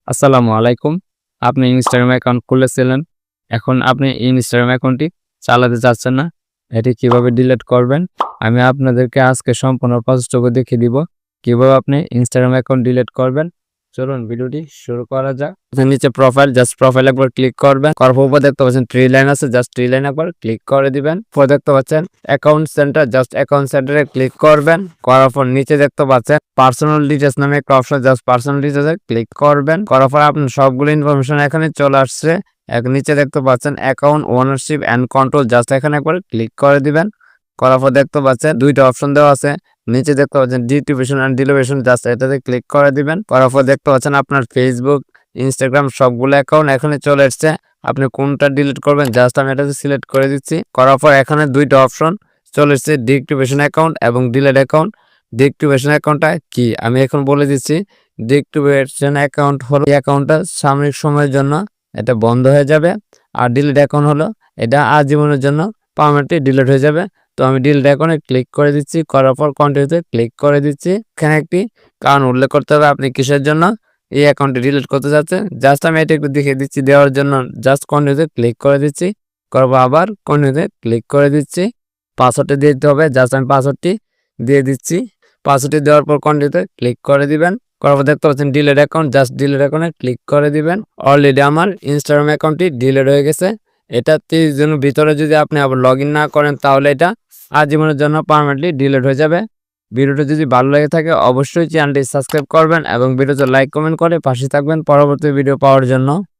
আসসালামু আলাইকুম। আপনি ইনস্টাগ্রাম অ্যাকাউন্ট খুলেছিলেন। এখন আপনি ইনস্টাগ্রাম অ্যাকাউন্টটি চালাতে চাচ্ছেন না। এটি কিভাবে ডিলিট করবেন? আমি আপনাদেরকে আজকে সম্পূর্ণ প্রসেসটুকু দেখিয়ে দিব। কিভাবে আপনি ইনস্টাগ্রাম অ্যাকাউন্ট ডিলিট করবেন। চলুন ভিডিওটি শুরু করা যাক। নিচে প্রোফাইল, জাস্ট প্রোফাইল একবার ক্লিক করবেন। করার পর দেখতে পাচ্ছেন থ্রি লাইন আছে, জাস্ট থ্রি লাইন একবার ক্লিক করে দিবেন। পর দেখতে পাচ্ছেন অ্যাকাউন্ট সেন্টার, জাস্ট অ্যাকাউন্ট সেন্টারে ক্লিক করবেন। করার পর নিচে দেখতে পাচ্ছেন পার্সোনাল ডিটেইলস নামে একটা অপশন, জাস্ট পার্সোনাল ডিটেইলসে ক্লিক করবেন। করার পর আপনার সবগুলো ইনফরমেশন এখানে চলে আসছে। নিচে দেখতে পাচ্ছেন account ownership and control, just এখানে একবার ক্লিক করে দিবেন। করার পর দেখতে পাচ্ছেন দুইটা অপশন দেওয়া আছে। নিচে দেখতে পাচ্ছেন ডিএক্টিভেশন এন্ড ডিলিটেশন, জাস্ট এটাতে ক্লিক করে দিবেন। করার পর দেখতে পাচ্ছেন আপনার ফেসবুক, ইনস্টাগ্রাম সবগুলো অ্যাকাউন্ট এখানে চলে এসেছে। আপনি কোনটা ডিলিট করবেন জাস্ট আমি এটাতে সিলেক্ট করে দিচ্ছি। করার পর এখানে দুইটা অপশন চলে এসেছে, ডিএক্টিভেশন অ্যাকাউন্ট এবং ডিলিট অ্যাকাউন্ট। ডিএক্টিভেশন অ্যাকাউন্টটা কি আমি এখন বলে দিচ্ছি। ডিএক্টিভেশন অ্যাকাউন্ট হলো এই অ্যাকাউন্টটা সাময়িক সময়ের জন্য এটা বন্ধ হয়ে যাবে। আর ডিলিট অ্যাকাউন্ট হলো এটা আজীবনের জন্য পার্মানেন্টলি ডিলিট হয়ে যাবে। তো আমি ডিলিট অ্যাকাউন্টে ক্লিক করে দিচ্ছি। করার পর কন্টিনিউতে ক্লিক করে দিচ্ছি। এখানে একটি কারণ উল্লেখ করতে হবে আপনি কিসের জন্য এই অ্যাকাউন্টটি ডিলিট করতে যাচ্ছেন। জাস্ট আমি এটা একটু দেখিয়ে দিচ্ছি দেওয়ার জন্য জাস্ট কন্টিনিউতে ক্লিক করে দিচ্ছি। করবো আবার কন্টিনিউতে ক্লিক করে দিচ্ছি। পাসওয়ার্ডটি দিয়ে দিতে হবে, জাস্ট আমি পাসওয়ার্ডটি দিয়ে দিচ্ছি। পাসওয়ার্ডটি দেওয়ার পর কন্টিনিউতে ক্লিক করে দিবেন। করার পর দেখতে পাচ্ছেন ডিলিট অ্যাকাউন্ট, জাস্ট ডিলিট অ্যাকাউন্টে ক্লিক করে দিবেন। অলরেডি আমার ইনস্টাগ্রাম অ্যাকাউন্টটি ডিলিট হয়ে গেছে। এটা 30 দিনের ভিতরে যদি আপনি আবার লগ ইন না করেন তাহলে এটা আজীবনের জন্য পার্মানেন্টলি ডিলিট হয়ে যাবে। ভিডিওটি যদি ভালো লেগে থাকে অবশ্যই চ্যানেলটি সাবস্ক্রাইব করবেন এবং ভিডিওতে লাইক কমেন্ট করে পাশে থাকবেন পরবর্তী ভিডিও পাওয়ার জন্য।